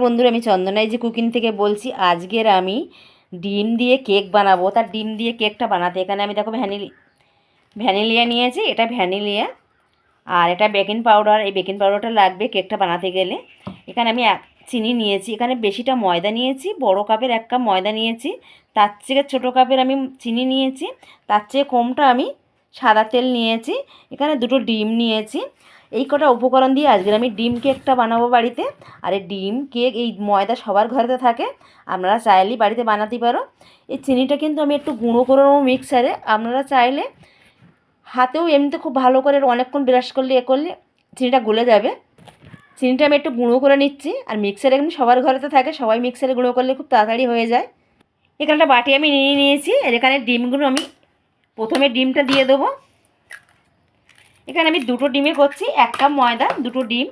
বন্ধুরা, আমি চন্দনা easy cooking থেকে বলছি। আজকের আমি ডিম দিয়ে কেক বানাবো। তার ডিম দিয়ে কেকটা বানাতে এখানে আমি দেখো ভ্যানিলিয়া নিয়েছি। এটা ভ্যানিলিয়া আর এটা বেকিং পাউডার। এই বেকিং পাউডারটা লাগবে কেকটা বানাতে গেলে। এখানে আমি চিনি নিয়েছি, এখানে বেশিটা ময়দা নিয়েছি, বড় কাপের 1 কাপ ময়দা নিয়েছি। তার থেকে ছোটো কাপের আমি চিনি নিয়েছি, তার চেয়ে কমটা আমি সাদা তেল নিয়েছি। এখানে 2টো ডিম নিয়েছি। এই কটা উপকরণ দিয়ে আজকের আমি ডিম কেকটা বানাবো বাড়িতে। আর এই ডিম কেক, এই ময়দা সবার ঘরেতে থাকে, আপনারা চাইলেই বাড়িতে বানাতে পারো। এই চিনিটা কিন্তু আমি একটু গুঁড়ো করে নেবো মিক্সারে। আপনারা চাইলে হাতেও এমনিতে খুব ভালো করে অনেকক্ষণ ব্রাশ করলে চিনিটা গলে যাবে। চিনিটা আমি একটু গুঁড়ো করে নিচ্ছি। আর মিক্সারে এমনি সবার ঘরেতে থাকে, সবাই মিক্সারে গুঁড়ো করলে খুব তাড়াতাড়ি হয়ে যায়। এখানে একটা বাটি আমি নিয়ে নিয়েছি। আর এখানে ডিমগুলো আমি প্রথমে ডিমটা দিয়ে দেবো। এখানে আমি 2টো ডিমে করছি, 1 কাপ ময়দা, 2টো ডিম।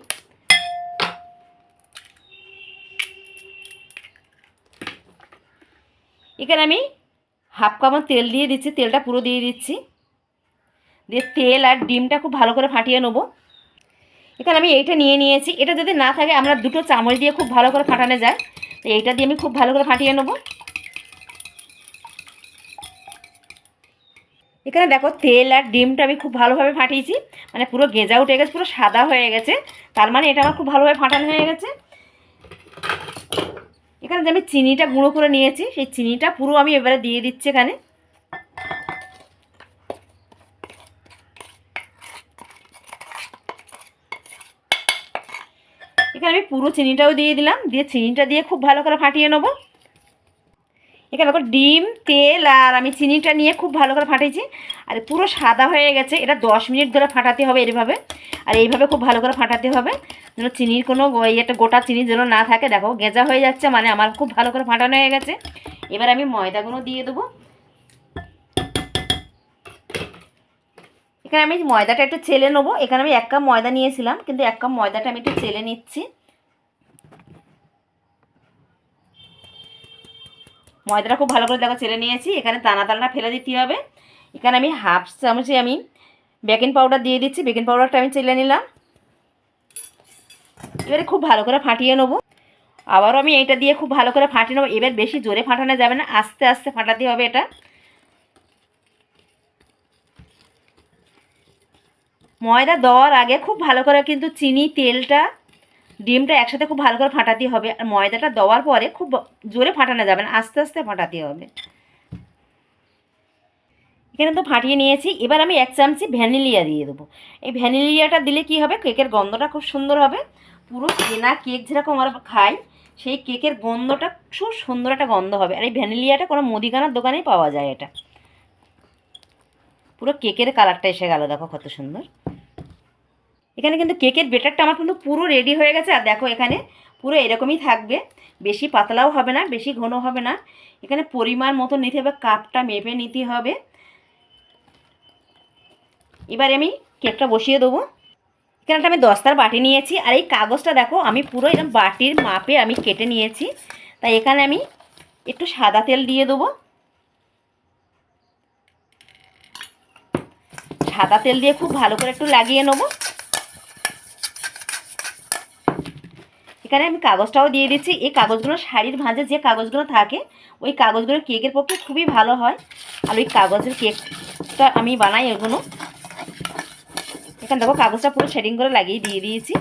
এখানে আমি 1/2 কাপ তেল দিয়ে দিচ্ছি, তেলটা পুরো দিয়ে দিচ্ছি। দিয়ে তেল আর ডিমটা খুব ভালো করে ফাটিয়ে নেবো। এখানে আমি এইটা নিয়ে নিয়েছি। এটা যদি না থাকে আমরা 2টো চামচ দিয়ে খুব ভালো করে ফাটানো যায়। তো এইটা দিয়ে আমি খুব ভালো করে ফাটিয়ে নেবো। এখানে দেখো তেল আর ডিমটা আমি খুব ভালোভাবে ফাটিয়েছি, মানে পুরো গেঁজা উঠে গেছে, পুরো সাদা হয়ে গেছে। তার মানে এটা আমার খুব ভালোভাবে ফাটানো হয়ে গেছে। এখানে যে আমি চিনিটা গুঁড়ো করে নিয়েছি, সেই চিনিটা পুরো আমি এবারে দিয়ে দিচ্ছি এখানে। এখানে আমি পুরো চিনিটাও দিয়ে দিলাম। দিয়ে চিনিটা দিয়ে খুব ভালো করে ফাটিয়ে নেবো। এখানে দেখো ডিম, তেল আর আমি চিনিটা নিয়ে খুব ভালো করে ফাটিয়েছি। আর পুরো সাদা হয়ে গেছে। এটা 10 মিনিট ধরে ফাটাতে হবে এইভাবে। আর এইভাবে খুব ভালো করে ফাটাতে হবে যেন চিনির কোনো একটা গোটা চিনি যেন না থাকে। দেখো গেঁজা হয়ে যাচ্ছে, মানে আমার খুব ভালো করে ফাটানো হয়ে গেছে। এবার আমি ময়দাগুলো দিয়ে দেবো। এখানে আমি ময়দাটা একটু চেলে নেবো। এখানে আমি 1 কাপ ময়দা নিয়েছিলাম, কিন্তু 1 কাপ ময়দাটা আমি একটু চেলে নিচ্ছি। ময়দাটা খুব ভালো করে দেখো চেলে নিয়েছি। এখানে দানা ফেলে দিতে হবে। এখানে আমি 1/2 চামচে আমি বেকিং পাউডার দিয়ে দিচ্ছি। বেকিং পাউডারটা আমি চেলে নিলাম। এবারে খুব ভালো করে ফাটিয়ে নেবো। আবারও আমি এইটা দিয়ে খুব ভালো করে ফাটিয়ে নেবো। এবার বেশি জোরে ফাটানো যাবে না, আস্তে আস্তে ফাটাতে হবে এটা। ময়দা দেওয়ার আগে খুব ভালো করে কিন্তু চিনি, তেলটা, ডিমটা একসাথে খুব ভালো করে ফাটাতে হবে। আর ময়দাটা দেওয়ার পরে খুব জোরে ফাটানো যাবে না, আস্তে আস্তে ফাটাতে হবে। এখানে তো ফাটিয়ে নিয়েছি। এবার আমি 1 চামচি ভ্যানিলিয়া দিয়ে দেবো। এই ভ্যানিলিয়াটা দিলে কি হবে, কেকের গন্ধটা খুব সুন্দর হবে। পুরো কেনা কেক যেরকম আমরা খাই, সেই কেকের গন্ধটা খুব সুন্দর একটা গন্ধ হবে। আর এই ভ্যানিলিয়াটা কোনো মুদিখানার দোকানেই পাওয়া যায়। এটা পুরো কেকের কালারটা এসে গেল, দেখো কত সুন্দর। এখানে কিন্তু কেকের বেটারটা আমার কিন্তু পুরো রেডি হয়ে গেছে। আর দেখো এখানে পুরো এরকমই থাকবে, বেশি পাতলাও হবে না, বেশি ঘন হবে না। এখানে পরিমাণ মতো নিতে হবে, কাপটা মেপে নিতে হবে। এবার আমি কেকটা বসিয়ে দেবো। এখানে আমি 10টার বাটি নিয়েছি। আর এই কাগজটা দেখো আমি পুরো এরকম বাটির মাপে আমি কেটে নিয়েছি। তাই এখানে আমি একটু সাদা তেল দিয়ে দেবো। সাদা তেল দিয়ে খুব ভালো করে একটু লাগিয়ে নেবো। এখানে আমি কাগজটাও দিয়ে দিচ্ছি। এই কাগজগুলো শাড়ির ভাঁজে যে কাগজগুলো থাকে, ওই কাগজগুলো কেকের পক্ষে খুবই ভালো হয়। আর ওই কাগজের কেকটা আমি বানাই এগুলো। এখানে দেখো কাগজটা পুরো সেটিং করে লাগিয়ে দিয়ে দিয়েছি।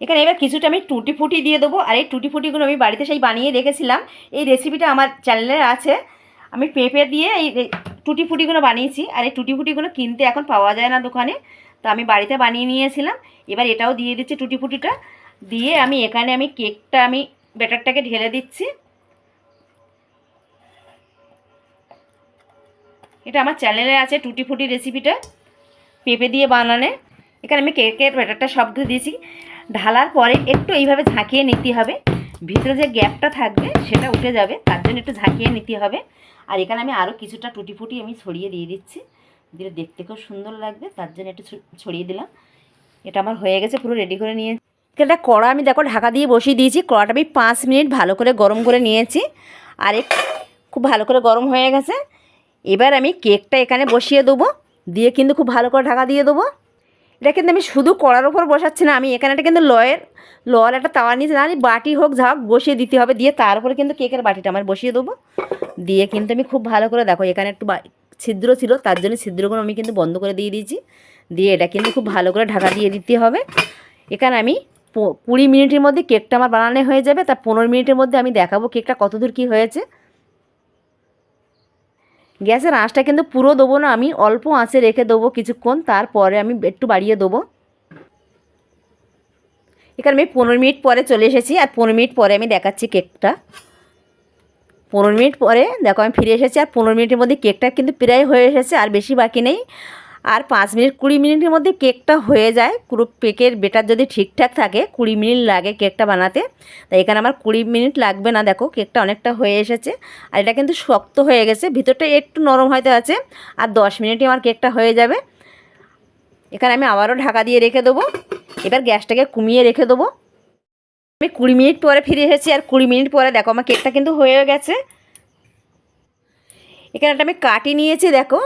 এখানে এবার কিছুটা আমি টুটি ফুটি দিয়ে দেবো। আর এই টুটি ফুটিগুলো আমি বাড়িতে সেই বানিয়ে রেখেছিলাম। এই রেসিপিটা আমার চ্যানেলে আছে। আমি পেঁপে দিয়ে এই টুটি ফুটিগুলো বানিয়েছি। আর এই টুটি ফুটিগুলো কিনতে এখন পাওয়া যায় না দোকানে, তো আমি বাড়িতে বানিয়ে নিয়েছিলাম। এবার এটাও দিয়ে দিচ্ছি, টুটি ফুটিটা দিয়ে আমি এখানে আমি কেকটা আমি ব্যাটারটাকে ঢেলে দিচ্ছি। এটা আমার চ্যানেলে আছে টুটি ফুটি রেসিপিটা, পেঁপে দিয়ে বানানে। এখানে আমি কেকের ব্যাটারটা সব দিয়েছি। ঢালার পরে একটু এইভাবে ঝাঁকিয়ে নিতে হবে, ভিতরে যে গ্যাপটা থাকবে সেটা উঠে যাবে, তার জন্য একটু ঝাঁকিয়ে নিতে হবে। আর এখানে আমি আরও কিছুটা টুটি ফুটি আমি ছড়িয়ে দিয়ে দিচ্ছি, দিলে দেখতে খুব সুন্দর লাগবে, তার জন্য একটু ছড়িয়ে দিলাম। এটা আমার হয়ে গেছে, পুরো রেডি করে নিয়ে একটা কড়া আমি দেখো ঢাকা দিয়ে বসিয়ে দিয়েছি। কড়াটা আমি 5 মিনিট ভালো করে গরম করে নিয়েছি। আর খুব ভালো করে গরম হয়ে গেছে। এবার আমি কেকটা এখানে বসিয়ে দেবো, দিয়ে কিন্তু খুব ভালো করে ঢাকা দিয়ে দেবো। এটা কিন্তু আমি শুধু কড়ার ওপর বসাচ্ছি না, আমি এখানে একটা কিন্তু লয়ের একটা তাওয়া নিয়েছি, না বাটি হোক যা হোক বসিয়ে দিতে হবে, দিয়ে তারপরে কিন্তু কেকের বাটিটা আমার বসিয়ে দেবো। দিয়ে কিন্তু আমি খুব ভালো করে, দেখো এখানে একটু ছিদ্র ছিল, তার জন্য ছিদ্রগুলো আমি কিন্তু বন্ধ করে দিয়ে দিয়েছি। দিয়ে এটা কিন্তু খুব ভালো করে ঢাকা দিয়ে দিতে হবে। এখানে আমি 20 মিনিটের মধ্যে কেকটা আমার বানানো হয়ে যাবে। তার 15 মিনিটের মধ্যে আমি দেখাবো কেকটা কতদূর কী হয়েছে। গ্যাসের আঁচটা কিন্তু পুরো দেবো না, আমি অল্প আঁচে রেখে দেবো কিছুক্ষণ, তারপরে আমি একটু বাড়িয়ে দেবো। এখানে আমি 15 মিনিট পরে চলে এসেছি, আর 15 মিনিট পরে আমি দেখাচ্ছি কেকটা। 15 মিনিট পরে দেখো আমি ফিরে এসেছি, আর 15 মিনিটের মধ্যে কেকটা কিন্তু প্রায় হয়ে এসেছে, আর বেশি বাকি নেই। আর 5 মিনিট 20 মিনিটের মধ্যে কেকটা হয়ে যায়। পুরো কেকের বেটার যদি ঠিকঠাক থাকে 20 মিনিট লাগে কেকটা বানাতে, তাই এখানে আমার 20 মিনিট লাগবে না। দেখো কেকটা অনেকটা হয়ে এসেছে, আর এটা কিন্তু শক্ত হয়ে গেছে, ভিতরটা একটু নরম হয়তো আছে। আর 10 মিনিটে আমার কেকটা হয়ে যাবে। এখানে আমি আবারও ঢাকা দিয়ে রেখে দেবো। এবার গ্যাসটাকে কমিয়ে রেখে দেবো। আমি 20 মিনিট পরে ফিরে এসেছি, আর 20 মিনিট পরে দেখো আমার কেকটা কিন্তু হয়ে গেছে। এখানে একটা আমি কাটি নিয়েছি, দেখো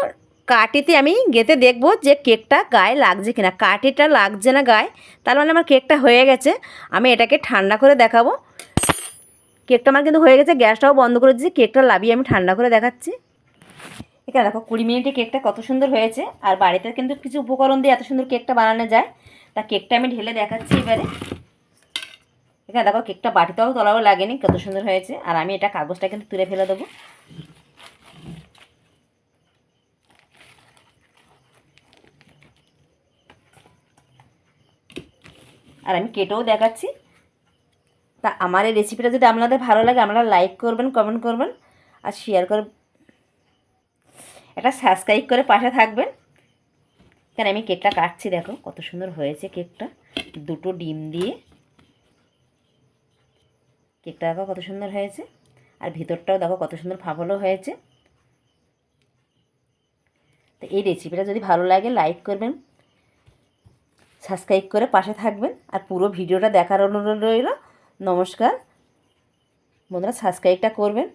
কাটিতে আমি গেঁথে দেখবো যে কেকটা গায়ে লাগছে কিনা। কাঠিটা লাগছে না গায়ে, তার মানে আমার কেকটা হয়ে গেছে। আমি এটাকে ঠান্ডা করে দেখাবো। কেকটা আমার কিন্তু হয়ে গেছে, গ্যাসটাও বন্ধ করে দিয়েছি। কেকটা লাভিয়ে আমি ঠান্ডা করে দেখাচ্ছি। এখানে দেখো 20 মিনিটে কেকটা কত সুন্দর হয়েছে। আর বাড়িতে কিন্তু কিছু উপকরণ দিয়ে এত সুন্দর কেকটা বানানো যায়। তা কেকটা আমি ঢেলে দেখাচ্ছি এবারে। এখানে দেখো কেকটা বাটিতেও তোলাও লাগেনি, কত সুন্দর হয়েছে। আর আমি এটা কাগজটা কিন্তু তুলে ফেলে দেবো। আর আমি কেটেও দেখাচ্ছি। তা আমার এই রেসিপিটা যদি আপনাদের ভালো লাগে, আপনারা লাইক করবেন, কমেন্ট করবেন, আর শেয়ার করে এটা সাবস্ক্রাইব করে পাশে থাকবেন। এখানে আমি কেকটা কাটছি, দেখো কত সুন্দর হয়েছে কেকটা, দুটো ডিম দিয়ে কেকটা দেখো কত সুন্দর হয়েছে। আর ভিতরটাও দেখো কত সুন্দর ফাফলও হয়েছে। তো এই রেসিপিটা যদি ভালো লাগে লাইক করবেন, সাবস্ক্রাইব করে পাশে থাকবেন, আর পুরো ভিডিওটা দেখার অনুরোধ রইল। নমস্কার বন্ধুরা, সাবস্ক্রাইবটা করবেন।